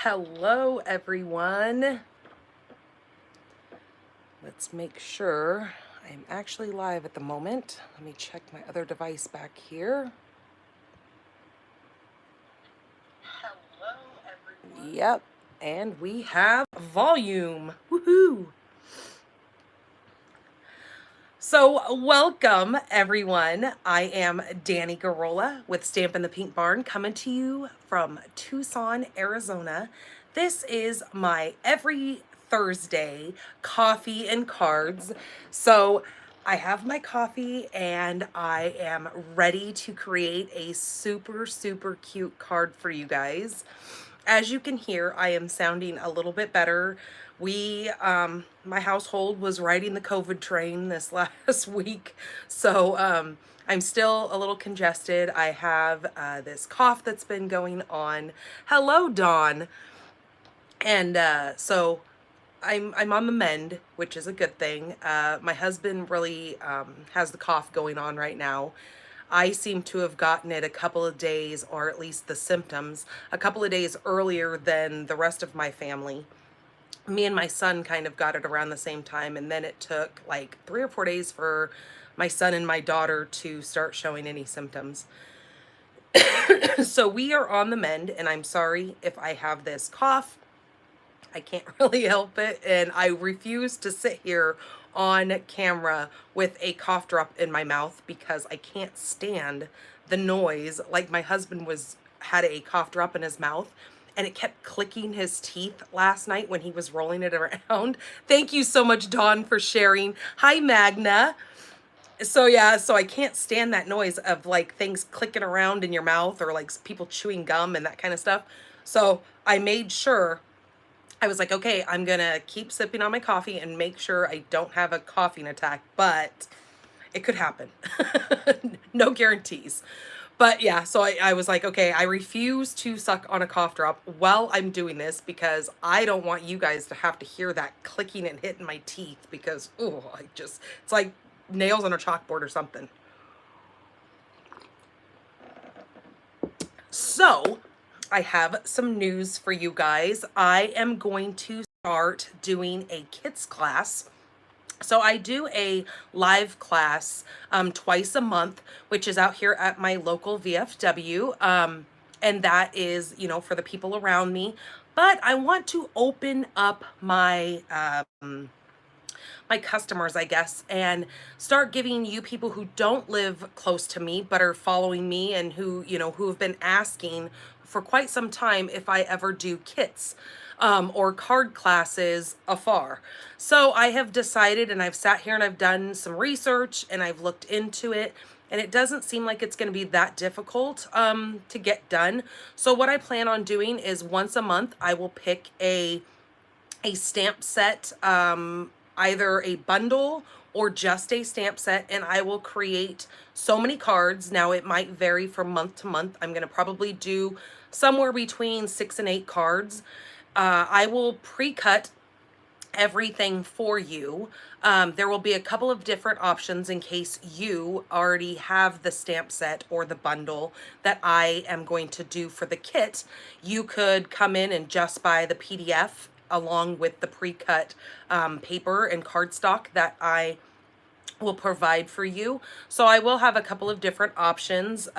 Hello, everyone. Let's make sure I'm actually live at the moment. Let me check my other device back here. Hello, everyone. Yep, and we have volume. Woohoo! So welcome, everyone. I am Danny Garola with Stampin' the Pink Barn, coming to you from Tucson, Arizona. This is my every Thursday coffee and cards. So I have my coffee and I am ready to create a super cute card for you guys. As you can hear, I am sounding a little bit better. My household was riding the COVID train this last week, so I'm still a little congested. I have this cough that's been going on. Hello, Dawn. And so I'm on the mend, which is a good thing. My husband really has the cough going on right now. I seem to have gotten it a couple of days, or at least the symptoms, a couple of days earlier than the rest of my family. Me and my son kind of got it around the same time, and then it took like 3 or 4 days for my son and my daughter to start showing any symptoms. So we are on the mend, and I'm sorry if I have this cough. I can't really help it, and I refuse to sit here on camera with a cough drop in my mouth because I can't stand the noise. Like my husband had a cough drop in his mouth and it kept clicking his teeth last night when he was rolling it around. Thank you so much, Dawn, for sharing. Hi, Magna. So yeah, so I can't stand that noise of like things clicking around in your mouth or like people chewing gum and that kind of stuff. So I made sure, I was like, okay, I'm gonna keep sipping on my coffee and make sure I don't have a coughing attack, but it could happen. No guarantees. But yeah, so I was like, okay, I refuse to suck on a cough drop while I'm doing this because I don't want you guys to have to hear that clicking and hitting my teeth because, oh, it's like nails on a chalkboard or something. So I have some news for you guys. I am going to start doing a kits class. So I do a live class twice a month, which is out here at my local VFW. And that is, for the people around me. But I want to open up my my customers, I guess, and start giving you people who don't live close to me but are following me and who have been asking for quite some time if I ever do kits or card classes afar. So I have decided, and I've sat here and I've done some research and I've looked into it, and it doesn't seem like it's going to be that difficult to get done. So what I plan on doing is once a month I will pick a stamp set, either a bundle or just a stamp set, and I will create so many cards. Now it might vary from month to month. I'm going to probably do somewhere between 6 and 8 cards. I will pre-cut everything for you. There will be a couple of different options in case you already have the stamp set or the bundle that I am going to do for the kit. You could come in and just buy the PDF along with the pre-cut paper and cardstock that I will provide for you. So I will have a couple of different options.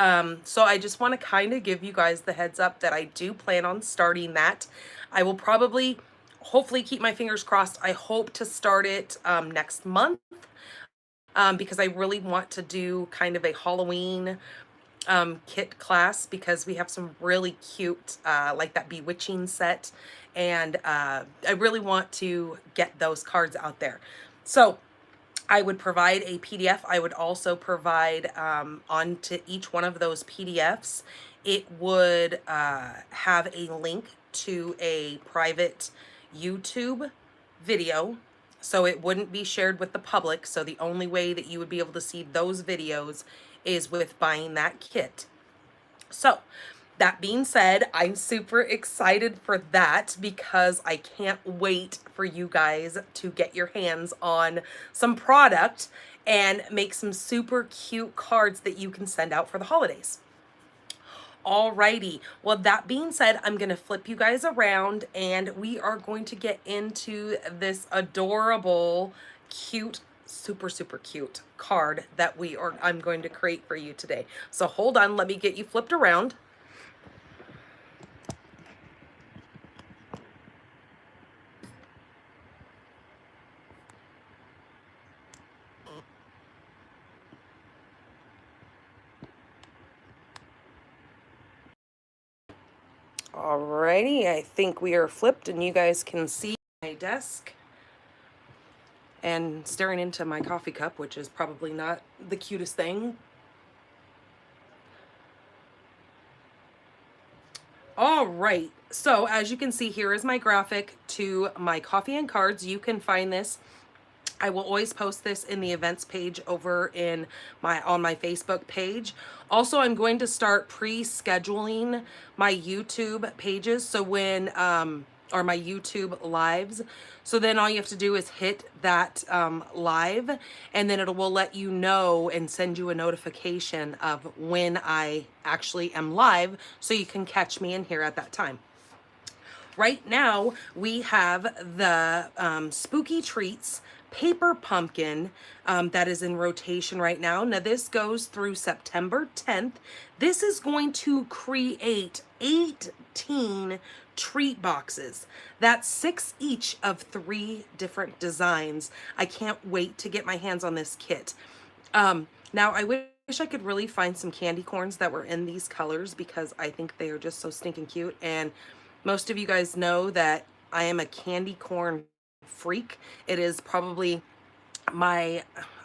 So I just want to kind of give you guys the heads up that I do plan on starting that. I will probably, hopefully, keep my fingers crossed. I hope to start it next month because I really want to do kind of a Halloween kit class because we have some really cute, like that Bewitching set. And I really want to get those cards out there. So I would provide a PDF. I would also provide onto each one of those PDFs, it would have a link to a private YouTube video. So it wouldn't be shared with the public. So the only way that you would be able to see those videos is with buying that kit. So that being said, I'm super excited for that because I can't wait for you guys to get your hands on some product and make some super cute cards that you can send out for the holidays. Alrighty. Well, that being said, I'm going to flip you guys around and we are going to get into this adorable, cute, super, super cute card that I'm going to create for you today. So hold on, let me get you flipped around. Alrighty, I think we are flipped and you guys can see my desk and staring into my coffee cup, which is probably not the cutest thing. All right, so as you can see, here is my graphic to my coffee and cards. You can find this. I will always post this in the events page over on my Facebook page. Also, I'm going to start pre-scheduling my YouTube pages. So when, or my YouTube lives. So then all you have to do is hit that live, and then it will let you know and send you a notification of when I actually am live, so you can catch me in here at that time. Right now, we have the Spooky Treats paper pumpkin that is in rotation right now. Now, this goes through September 10th. This is going to create 18 treat boxes. That's 6 each of 3 different designs. I can't wait to get my hands on this kit. Now, I wish I could really find some candy corns that were in these colors, because I think they are just so stinking cute. And most of you guys know that I am a candy corn freak. It is probably I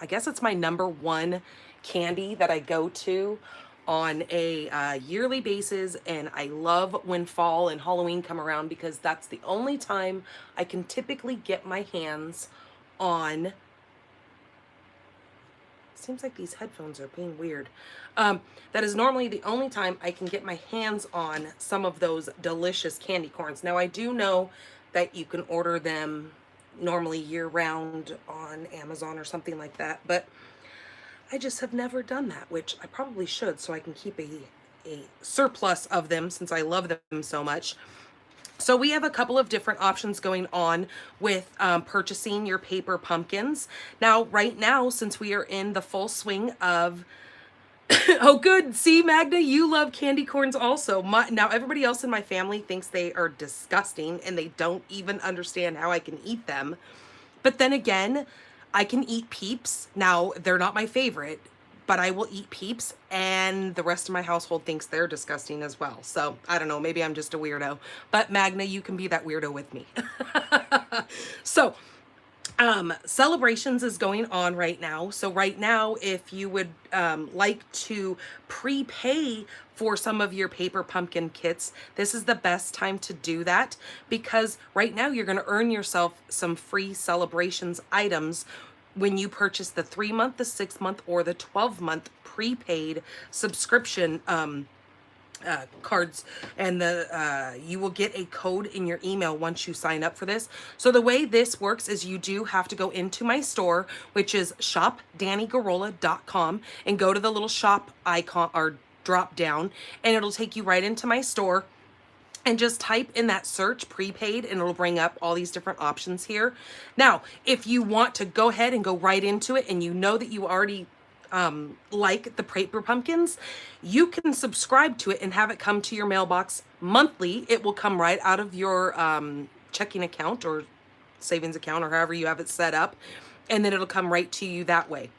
guess it's my #1 candy that I go to on a yearly basis, and I love when fall and Halloween come around, because that's the only time I can typically get my hands on. Seems like these headphones are being weird. That is normally the only time I can get my hands on some of those delicious candy corns. Now, I do know that you can order them normally year-round on Amazon or something like that, but I just have never done that, which I probably should, so I can keep a surplus of them, since I love them so much. So we have a couple of different options going on with purchasing your paper pumpkins. Now, right now, since we are in the full swing of oh, good. See, Magna, you love candy corns also. Now, everybody else in my family thinks they are disgusting, and they don't even understand how I can eat them. But then again, I can eat Peeps. Now, they're not my favorite, but I will eat Peeps, and the rest of my household thinks they're disgusting as well. So, I don't know, maybe I'm just a weirdo. But Magna, you can be that weirdo with me. So, Sale-A-Brations is going on right now. So right now, if you would like to prepay for some of your paper pumpkin kits, this is the best time to do that, because right now you're going to earn yourself some free Sale-A-Brations items when you purchase the 3-month, the 6-month, or the 12-month prepaid subscription cards, and you will get a code in your email once you sign up for this. So the way this works is you do have to go into my store, which is shopdannygarola.com, and go to the little shop icon or drop down, and it'll take you right into my store. And just type in that search prepaid, and it'll bring up all these different options here. Now, if you want to go ahead and go right into it, and you know that you already like the paper pumpkins, you can subscribe to it and have it come to your mailbox monthly. It will come right out of your checking account or savings account, or however you have it set up, and then it'll come right to you that way.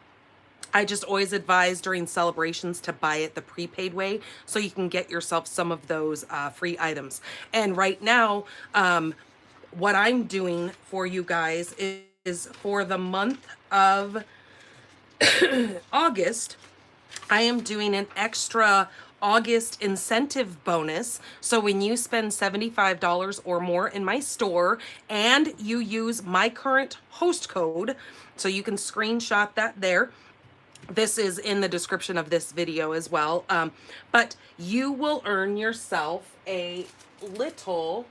I just always advise during Sale-A-Brations to buy it the prepaid way, so you can get yourself some of those free items. And right now, what I'm doing for you guys is for the month of August, I am doing an extra August incentive bonus. So when you spend $75 or more in my store and you use my current host code, so you can screenshot that there. This is in the description of this video as well. But you will earn yourself a little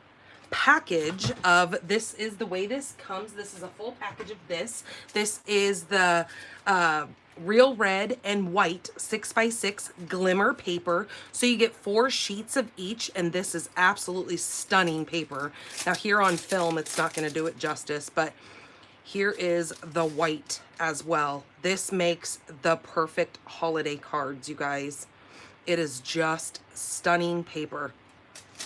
package of, this is the way this comes. This is a full package of this. This is the real red and white 6x6 glimmer paper. So you get 4 sheets of each, and this is absolutely stunning paper. Now here on film, it's not going to do it justice, but here is the white as well. This makes the perfect holiday cards, you guys. It is just stunning paper.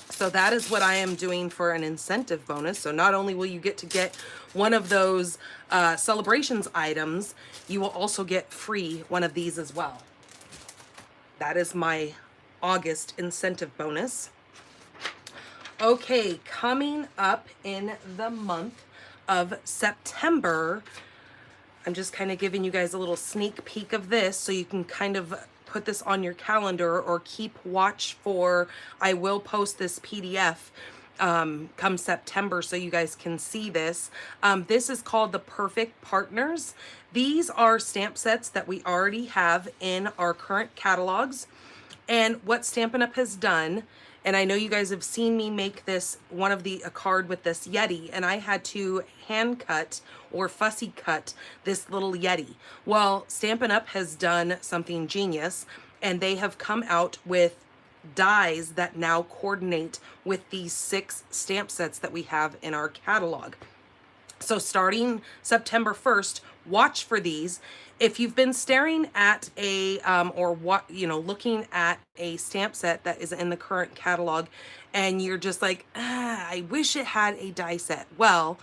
So that is what I am doing for an incentive bonus. So not only will you get one of those celebrations items, you will also get free one of these as well. That is my August incentive bonus. Okay, coming up in the month of September, I'm just kind of giving you guys a little sneak peek of this so you can kind of put this on your calendar or keep watch for. I will post this PDF come September so you guys can see this. This is called the Perfect Partners. These are stamp sets that we already have in our current catalogs. And what Stampin' Up! Has done, and I know you guys have seen me make this, a card with this Yeti, and I had to hand cut or fussy cut this little Yeti. Well, Stampin' Up! Has done something genius, and they have come out with dies that now coordinate with these 6 stamp sets that we have in our catalog. So starting September 1st, watch for these. If you've been staring at a looking at a stamp set that is in the current catalog and you're just like, I wish it had a die set. Well,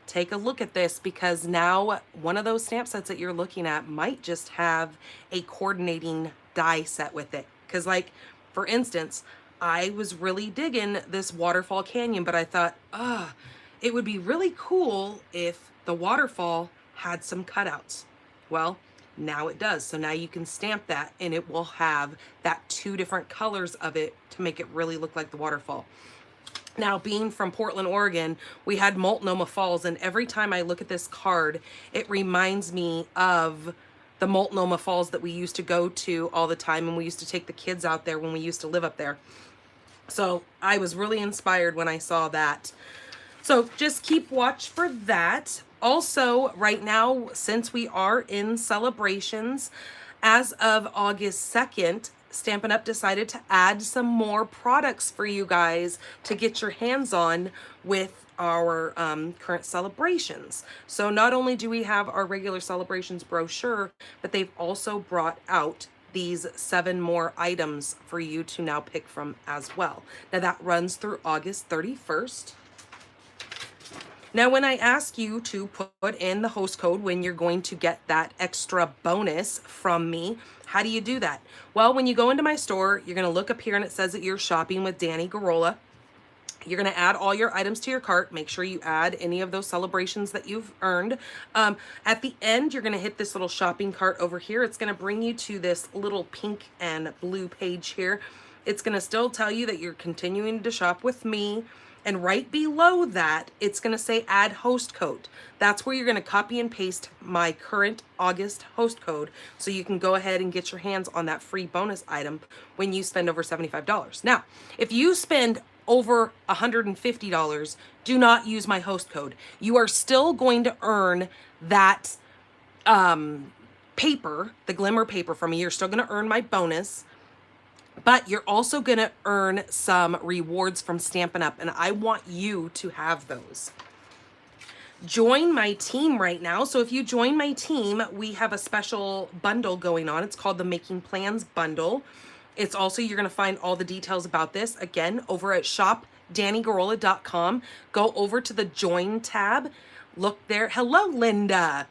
take a look at this, because now one of those stamp sets that you're looking at might just have a coordinating die set with it. Because, like, for instance, I was really digging this Waterfall Canyon, but I thought, it would be really cool if the waterfall had some cutouts. Well, now it does. So now you can stamp that and it will have that 2 different colors of it to make it really look like the waterfall. Now, being from Portland, Oregon, we had Multnomah Falls, and every time I look at this card, it reminds me of the Multnomah Falls that we used to go to all the time, and we used to take the kids out there when we used to live up there. So I was really inspired when I saw that. So just keep watch for that. Also, right now, since we are in celebrations, as of August 2nd, Stampin' Up! Decided to add some more products for you guys to get your hands on with our current celebrations. So not only do we have our regular celebrations brochure, but they've also brought out these 7 more items for you to now pick from as well. Now that runs through August 31st. Now, when I ask you to put in the host code when you're going to get that extra bonus from me, how do you do that? Well, when you go into my store, you're going to look up here and it says that you're shopping with Danny Garola. You're going to add all your items to your cart. Make sure you add any of those celebrations that you've earned. At the end, you're going to hit this little shopping cart over here. It's going to bring you to this little pink and blue page here. It's going to still tell you that you're continuing to shop with me. And right below that, it's going to say add host code. That's where you're going to copy and paste my current August host code so you can go ahead and get your hands on that free bonus item when you spend over $75. Now, if you spend over $150, do not use my host code. You are still going to earn that paper, the glimmer paper from me. You're still going to earn my bonus. But you're also going to earn some rewards from Stampin' Up! And I want you to have those. Join my team right now. So if you join my team, we have a special bundle going on. It's called the Making Plans Bundle. It's also, you're going to find all the details about this, again, over at shopdannygarola.com. Go over to the Join tab. Look there. Hello, Linda.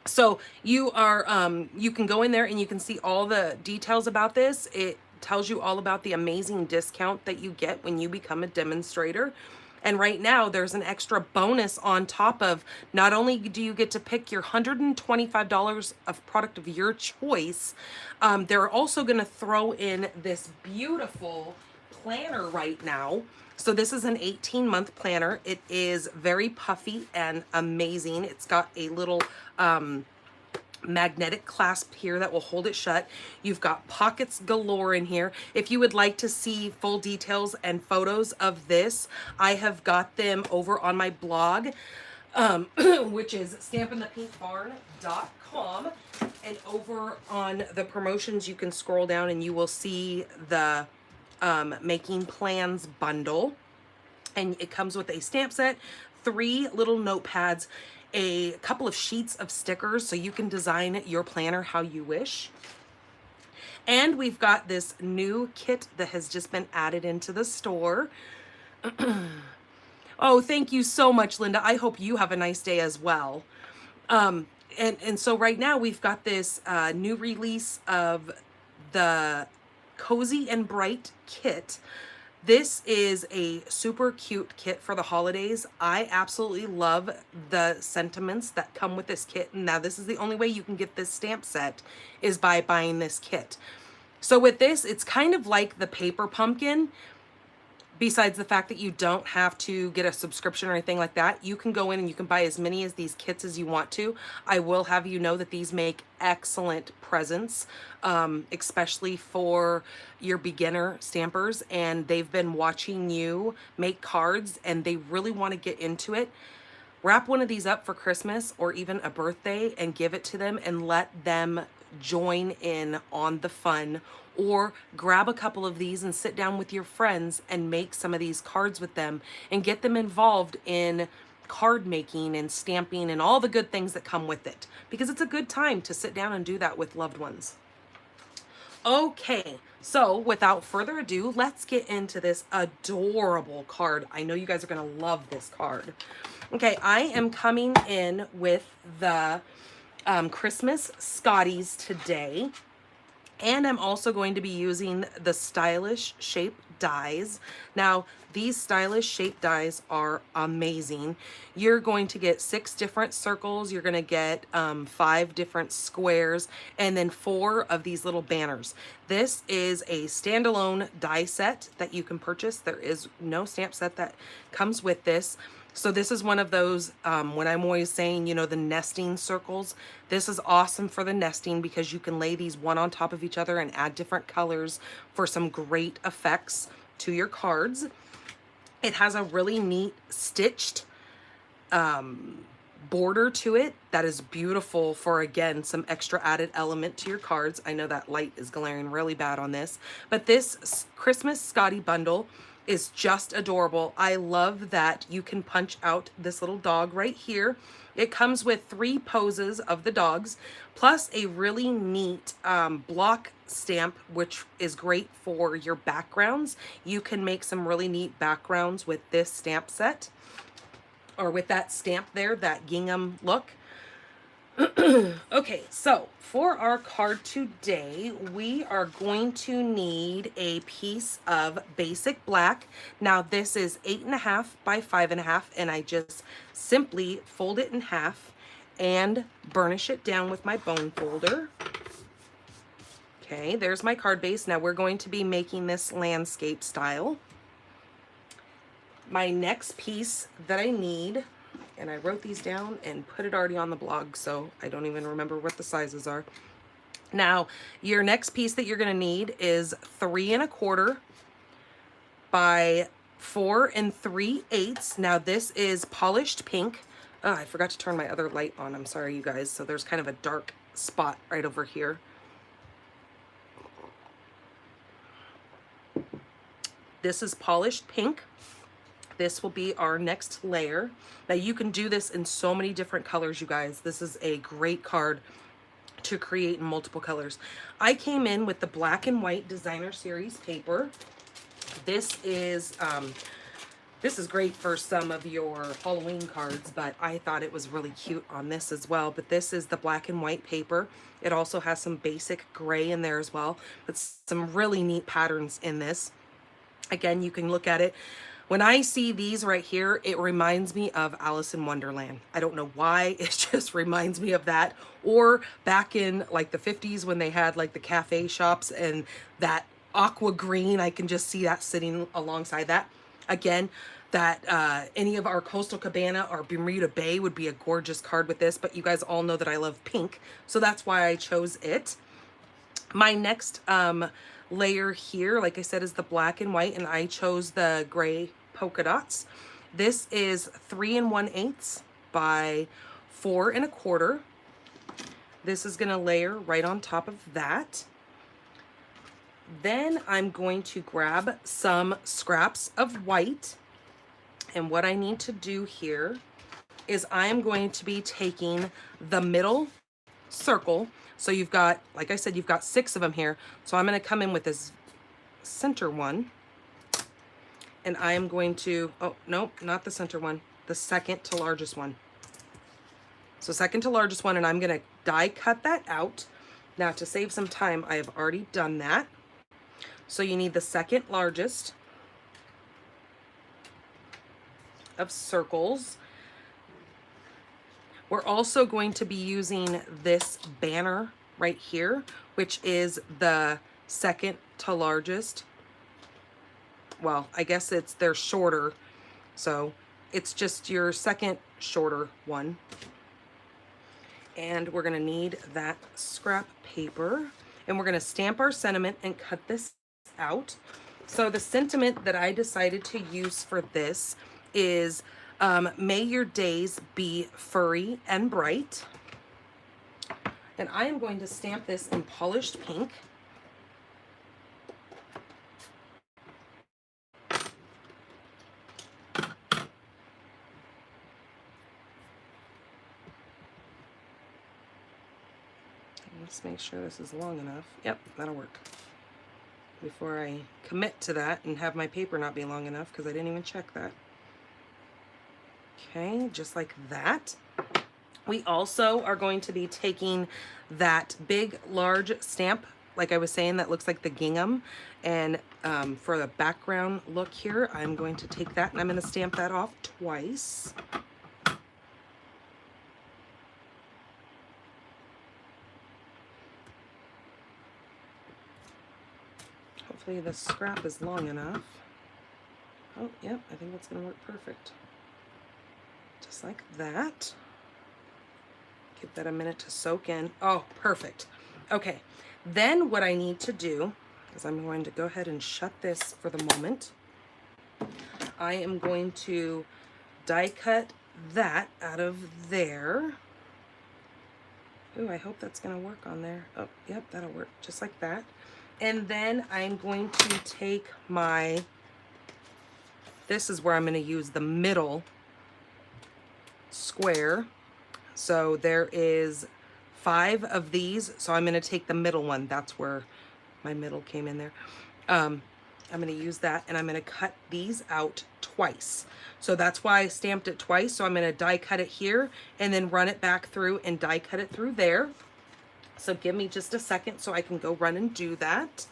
So you can go in there and you can see all the details about this. It tells you all about the amazing discount that you get when you become a demonstrator. And right now there's an extra bonus on top of, not only do you get to pick your $125 of product of your choice, they're also going to throw in this beautiful planner right now. So this is an 18-month planner. It is very puffy and amazing. It's got a little magnetic clasp here that will hold it shut. You've got pockets galore in here. If you would like to see full details and photos of this, I have got them over on my blog. which is stampinthepinkbarn.com. And over on the promotions, you can scroll down and you will see the making plans bundle. And it comes with a stamp set, 3 little notepads, a couple of sheets of stickers so you can design your planner how you wish. And we've got this new kit that has just been added into the store. Oh, thank you so much, Linda. I hope you have a nice day as well. And so right now we've got this new release of the Cozy and Bright kit. This is a super cute kit for the holidays. I absolutely love the sentiments that come with this kit. Now, this is the only way you can get this stamp set is by buying this kit. So with this, it's kind of like the paper pumpkin. Besides the fact that you don't have to get a subscription or anything like that, you can go in and you can buy as many of these kits as you want to. I will have you know that these make excellent presents, especially for your beginner stampers, and they've been watching you make cards and they really want to get into it. Wrap one of these up for Christmas or even a birthday and give it to them and let them join in on the fun. Or grab a couple of these and sit down with your friends and make some of these cards with them and get them involved in card making and stamping and all the good things that come with it, because it's a good time to sit down and do that with loved ones. Okay, so without further ado, let's get into this adorable card. I know you guys are gonna love this card. Okay, I am coming in with the Christmas Scotties today. And I'm also going to be using the stylish shape dies. Now, these stylish shape dies are amazing. You're going to get 6 different circles. You're going to get 5 different squares and then 4 of these little banners. This is a standalone die set that you can purchase. There is no stamp set that comes with this. So this is one of those, when I'm always saying, you know, the nesting circles, this is awesome for the nesting because you can lay these one on top of each other and add different colors for some great effects to your cards. It has a really neat stitched border to it that is beautiful for, again, some extra added element to your cards. I know that light is glaring really bad on this, but this Christmas Scottie bundle is just adorable. I love that you can punch out this little dog right here. It comes with 3 poses of the dogs, plus a really neat block stamp, which is great for your backgrounds. You can make some really neat backgrounds with this stamp set, or with that stamp there, that gingham look. Okay, so for our card today, we are going to need a piece of basic black. Now this is 8.5 by 5.5, and I just simply fold it in half and burnish it down with my bone folder. Okay, there's my card base. Now we're going to be making this landscape style. My next piece that I need, and I wrote these down and put it already on the blog, so I don't even remember what the sizes are. Now, your next piece that you're going to need is 3 1/4 by 4 3/8. Now, this is polished pink. Oh, I forgot to turn my other light on. I'm sorry, you guys. So there's kind of a dark spot right over here. This is polished pink. This will be our next layer. Now you can do this in so many different colors, you guys. This is a great card to create in multiple colors. I came in with the black and white designer series paper. This is great for some of your Halloween cards, but I thought it was really cute on this as well. But this is the black and white paper. It also has some basic gray in there as well, but some really neat patterns in this. Again, you can look at it. When I see these right here, it reminds me of Alice in Wonderland. I don't know why, it just reminds me of that. Or back in like the 50s when they had like the cafe shops and that aqua green, I can just see that sitting alongside that. Again, that any of our Coastal Cabana or Bermuda Bay would be a gorgeous card with this, but you guys all know that I love pink, so that's why I chose it. My next layer here, like I said, is the black and white, and I chose the gray polka dots. This is 3 1/8 by 4 1/4. This is gonna layer right on top of that. Then I'm going to grab some scraps of white. And what I need to do here is I'm going to be taking the middle circle. So you've got, like I said, you've got 6 of them here. So I'm gonna come in with this center one. And I am going to, oh, nope, not the center one, the second to largest one. So second to largest one, and I'm gonna die cut that out. Now to save some time, I have already done that. So you need the second largest of circles. We're also going to be using this banner right here, which is the second to largest. Well, I guess they're shorter, so it's just your second shorter one. And we're gonna need that scrap paper, and we're gonna stamp our sentiment and cut this out. So the sentiment that I decided to use for this is may your days be furry and bright. And I am going to stamp this in polished pink. Let's make sure this is long enough. Yep, that'll work. Before I commit to that and have my paper not be long enough, because I didn't even check that. Okay, just like that. We also are going to be taking that big, large stamp, like I was saying, that looks like the gingham. And for the background look here, I'm going to take that and I'm going to stamp that off twice. Hopefully the scrap is long enough. Oh, yep, I think that's going to work perfect. Just like that. Give that a minute to soak in. Oh, perfect. Okay, then what I need to do is I'm going to go ahead and shut this for the moment. I am going to die cut that out of there. Ooh, I hope that's going to work on there. Oh, yep, that'll work just like that. And then I'm going to take my, this is where I'm going to use the middle square. So there is 5 of these, so I'm going to take the middle one. That's where my middle came in there. I'm going to use that, and I'm going to cut these out twice. So that's why I stamped it twice. So I'm going to die cut it here and then run it back through and die cut it through there. So give me just a second so I can go run and do that.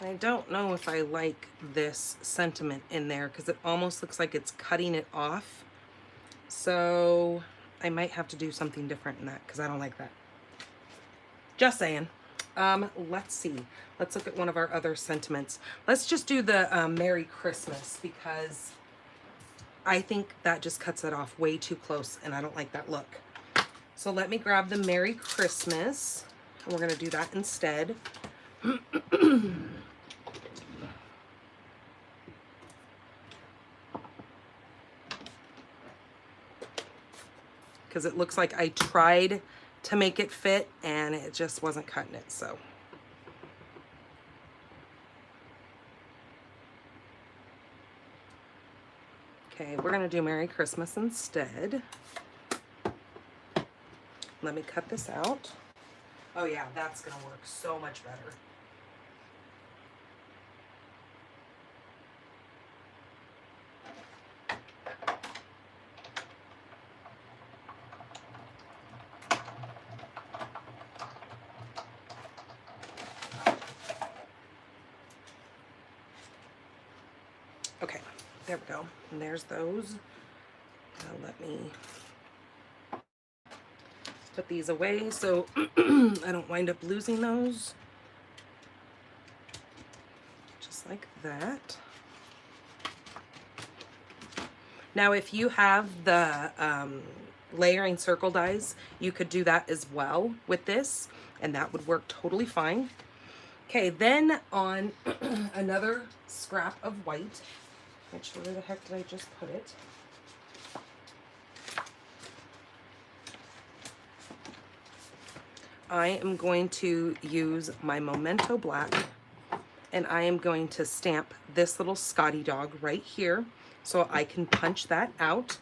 I don't know if I like this sentiment in there because it almost looks like it's cutting it off. So I might have to do something different in that because I don't like that. Just saying. Let's see. Let's look at one of our other sentiments. Let's just do the Merry Christmas because I think that just cuts it off way too close and I don't like that look. So let me grab the Merry Christmas and we're going to do that instead. Because it looks like I tried to make it fit and it just wasn't cutting it, so. Okay, we're gonna do Merry Christmas instead. Let me cut this out. Oh yeah, that's gonna work so much better. Okay, There we go. And there's those. Now let me put these away so I don't wind up losing those. Just like that. Now, if you have the layering circle dies, you could do that as well with this, and that would work totally fine. Okay, then on another scrap of white, which where the heck did I just put it? I am going to use my Memento Black, and I am going to stamp this little Scottie dog right here so I can punch that out.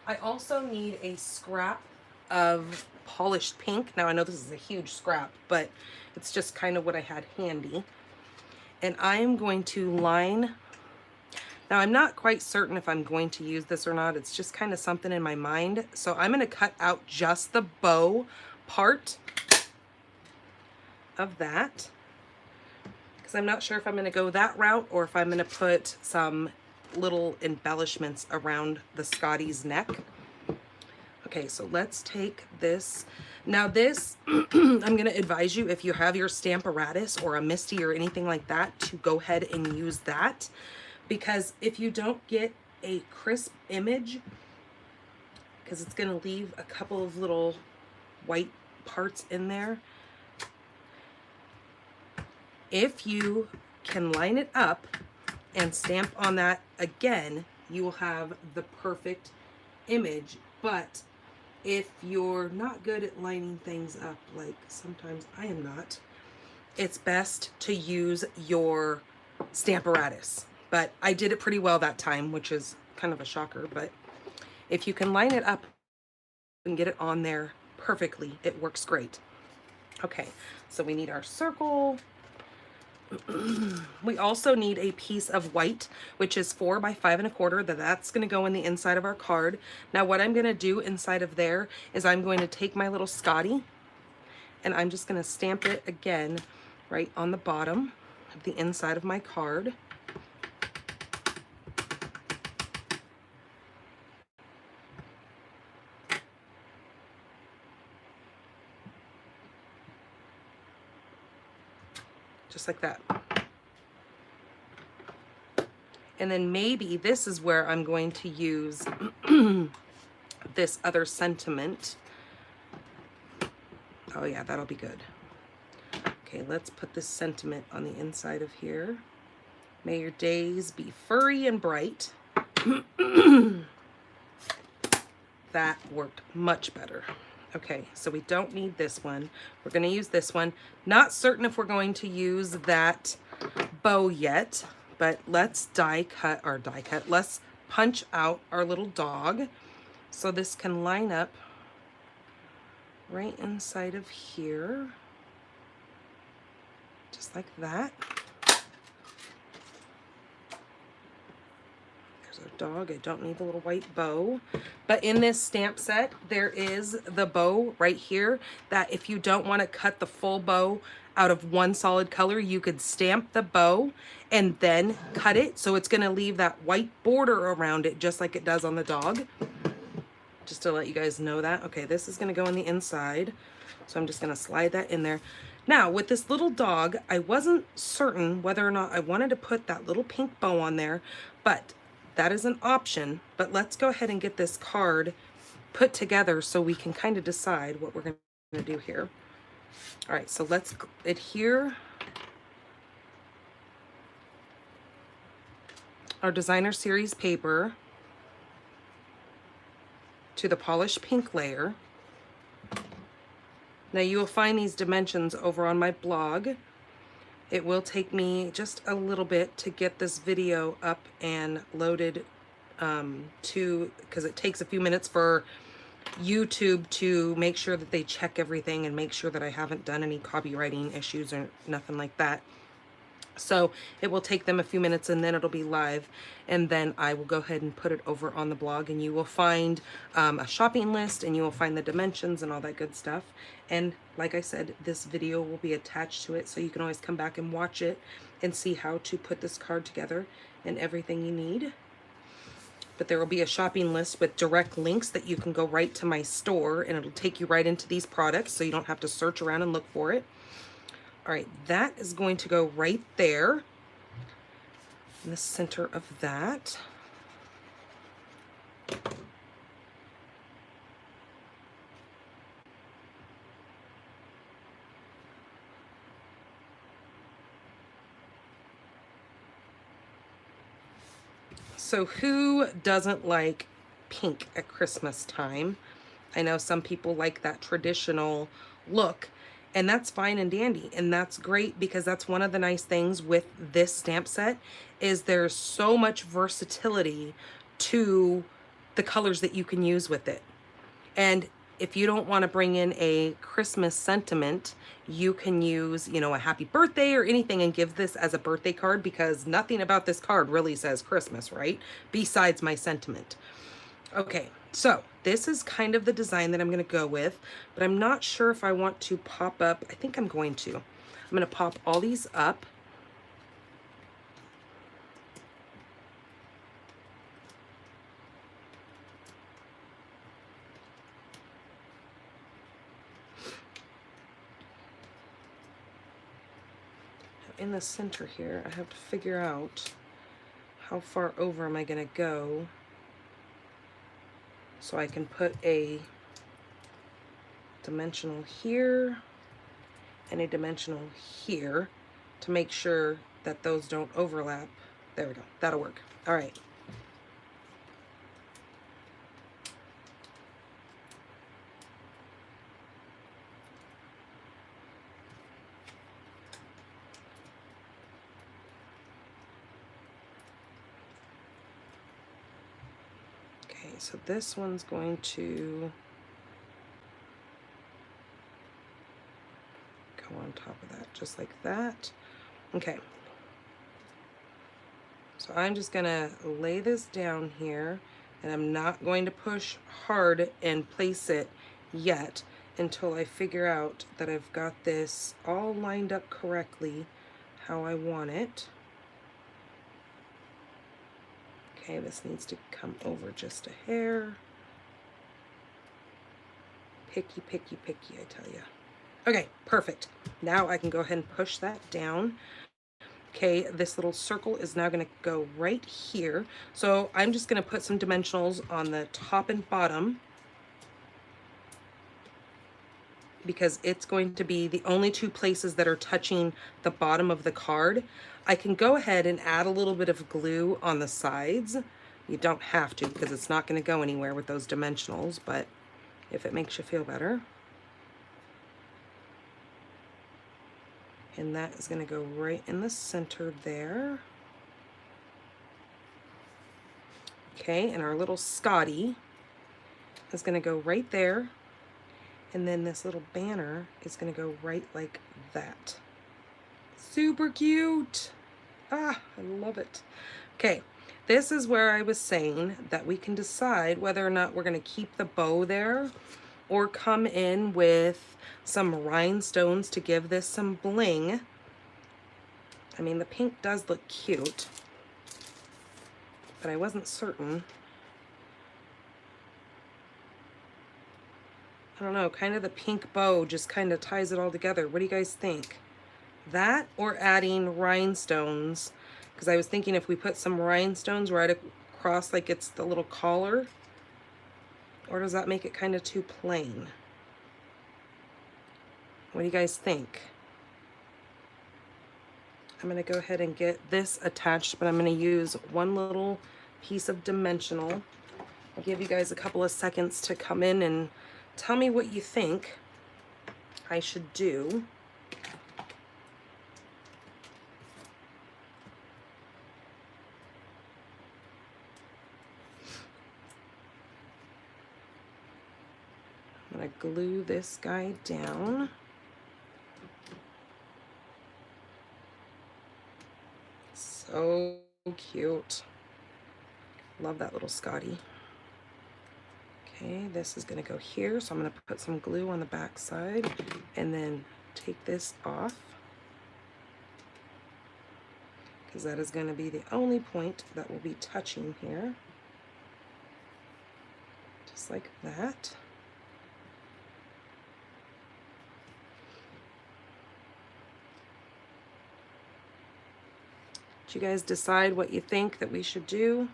I also need a scrap of polished pink. Now I know this is a huge scrap, but it's just kind of what I had handy. And I am going to line, now I'm not quite certain if I'm going to use this or not. It's just kind of something in my mind. So I'm going to cut out just the bow part of that, because I'm not sure if I'm going to go that route or if I'm going to put some little embellishments around the Scottie's neck. Okay, so let's take this. Now this, I'm going to advise you, if you have your Stamparatus or a Misty or anything like that, to go ahead and use that, because if you don't get a crisp image, because it's going to leave a couple of little white parts in there, if you can line it up and stamp on that again, you will have the perfect image. But if you're not good at lining things up, like sometimes I am not, it's best to use your Stamparatus. But I did it pretty well that time, which is kind of a shocker. But if you can line it up and get it on there perfectly, it works great. Okay, so we need our circle. We also need a piece of white, which is 4 by 5 1/4. That's going to go in the inside of our card. Now what I'm going to do inside of there is I'm going to take my little Scottie and I'm just going to stamp it again right on the bottom of the inside of my card. Just like that. And then maybe this is where I'm going to use this other sentiment. Oh yeah, that'll be good. Okay, let's put this sentiment on the inside of here. May your days be furry and bright. That worked much better. Okay, so we don't need this one. We're going to use this one. Not certain if we're going to use that bow yet, but let's let's punch out our little dog. So this can line up right inside of here, just like that. There's our dog. I don't need the little white bow. But in this stamp set, there is the bow right here that if you don't want to cut the full bow out of one solid color, you could stamp the bow and then cut it. So it's going to leave that white border around it just like it does on the dog. Just to let you guys know that. Okay, this is going to go on the inside. So I'm just going to slide that in there. Now, with this little dog, I wasn't certain whether or not I wanted to put that little pink bow on there, but that is an option. But let's go ahead and get this card put together so we can kind of decide what we're going to do here. All right, so let's adhere our designer series paper to the polished pink layer. Now you will find these dimensions over on my blog. It will take me just a little bit to get this video up and loaded because it takes a few minutes for YouTube to make sure that they check everything and make sure that I haven't done any copywriting issues or nothing like that. So it will take them a few minutes and then it'll be live. And then I will go ahead and put it over on the blog, and you will find a shopping list, and you will find the dimensions and all that good stuff. And like I said, this video will be attached to it, so you can always come back and watch it and see how to put this card together and everything you need. But there will be a shopping list with direct links that you can go right to my store, and it'll take you right into these products, so you don't have to search around and look for it. All right, that is going to go right there in the center of that. So who doesn't like pink at Christmas time? I know some people like that traditional look, and that's fine and dandy, and that's great, because that's one of the nice things with this stamp set is there's so much versatility to the colors that you can use with it. And if you don't want to bring in a Christmas sentiment, you can use, you know, a happy birthday or anything and give this as a birthday card, because nothing about this card really says Christmas, right? Besides my sentiment. Okay, so this is kind of the design that I'm going to go with, but I'm not sure if I want to pop up. I think I'm going to. I'm going to pop all these up. In the center here, I have to figure out how far over am I going to go so I can put a dimensional here and a dimensional here to make sure that those don't overlap. There we go. That'll work. All right. Okay, so this one's going to go on top of that, just like that. Okay. So I'm just gonna lay this down here, and I'm not going to push hard and place it yet until I figure out that I've got this all lined up correctly how I want it. Okay, this needs to come over just a hair. Picky, picky, picky, I tell you. Okay, perfect. Now I can go ahead and push that down. Okay, this little circle is now going to go right here. So I'm just going to put some dimensionals on the top and bottom, because it's going to be the only two places that are touching the bottom of the card. I can go ahead and add a little bit of glue on the sides. You don't have to, because it's not going to go anywhere with those dimensionals, but if it makes you feel better. And that is going to go right in the center there. Okay, and our little Scottie is going to go right there. And then this little banner is going to go right like that. Super cute. Ah, I love it. Okay, this is where I was saying that we can decide whether or not we're going to keep the bow there or come in with some rhinestones to give this some bling. I mean, the pink does look cute, but I wasn't certain. I don't know, kind of the pink bow just kind of ties it all together. What do you guys think? That or adding rhinestones? Because I was thinking if we put some rhinestones right across like it's the little collar, or does that make it kind of too plain? What do you guys think? I'm going to go ahead and get this attached, but I'm going to use one little piece of dimensional. I'll give you guys a couple of seconds to come in and tell me what you think I should do. I'm going to glue this guy down. So cute. Love that little Scottie. Okay, this is gonna go here, so I'm gonna put some glue on the back side and then take this off, because that is gonna be the only point that will be touching here. Just like that. Did you guys decide what you think that we should do?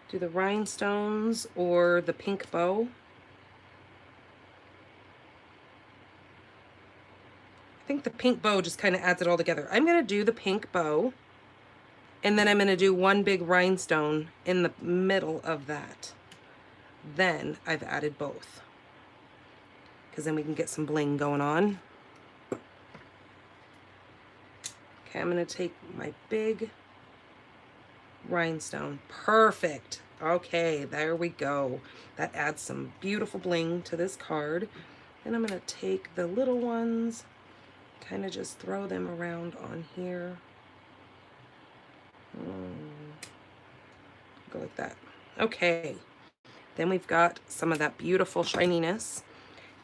Do the rhinestones or the pink bow? I think the pink bow just kind of adds it all together. I'm going to do the pink bow, and then I'm going to do one big rhinestone in the middle of that. Then I've added both, because then we can get some bling going on. Okay, I'm going to take my big rhinestone. Perfect. Okay, there we go. That adds some beautiful bling to this card. And I'm going to take the little ones, kind of just throw them around on here. Go like that. Okay. Then we've got some of that beautiful shininess.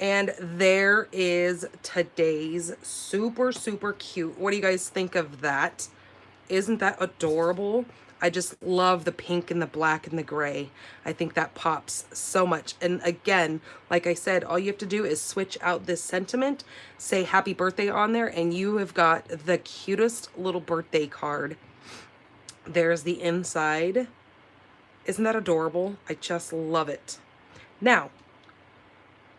And there is today's super, super cute. What do you guys think of that? Isn't that adorable? I just love the pink and the black and the gray. I think that pops so much. And again, like I said, all you have to do is switch out this sentiment, say happy birthday on there, and you have got the cutest little birthday card. There's the inside. Isn't that adorable? I just love it. Now,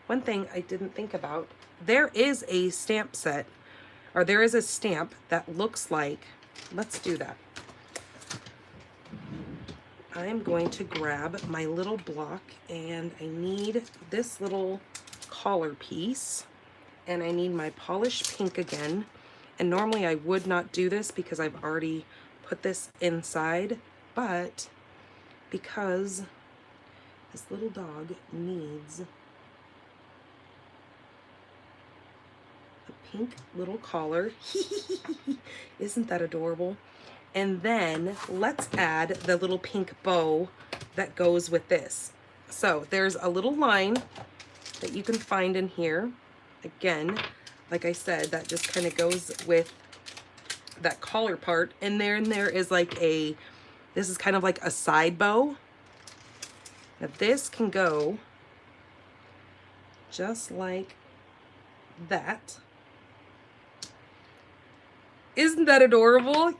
one thing I didn't think about, there is a stamp set, or there is a stamp that looks like, let's do that. I'm going to grab my little block, and I need this little collar piece, and I need my polished pink again. And normally I would not do this because I've already put this inside, but because this little dog needs a pink little collar. Isn't that adorable? And then let's add the little pink bow that goes with this. So there's a little line that you can find in here. Again, like I said, that just kind of goes with that collar part. And then there is like a, this is kind of like a side bow. Now this can go just like that. Isn't that adorable?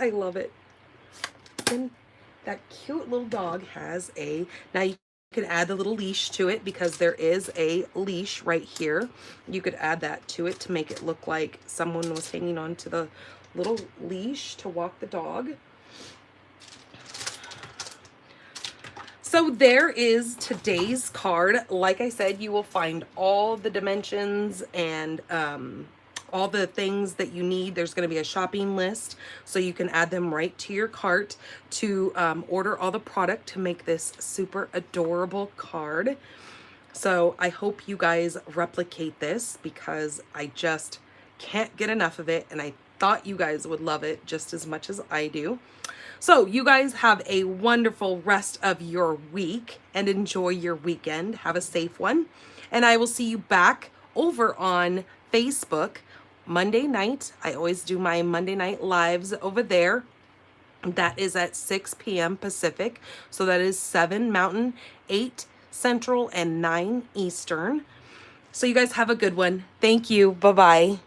I love it. And that cute little dog has a, now you can add the little leash to it because there is a leash right here. You could add that to it to make it look like someone was hanging on to the little leash to walk the dog. So there is today's card. Like I said, you will find all the dimensions and all the things that you need. There's going to be a shopping list, so you can add them right to your cart to order all the product to make this super adorable card. So I hope you guys replicate this because I just can't get enough of it, and I thought you guys would love it just as much as I do. So you guys have a wonderful rest of your week and enjoy your weekend. Have a safe one. And I will see you back over on Facebook Monday night. I always do my Monday night lives over there. That is at 6 p.m. Pacific. So that is 7 Mountain, 8 Central, and 9 Eastern. So you guys have a good one. Thank you. Bye-bye.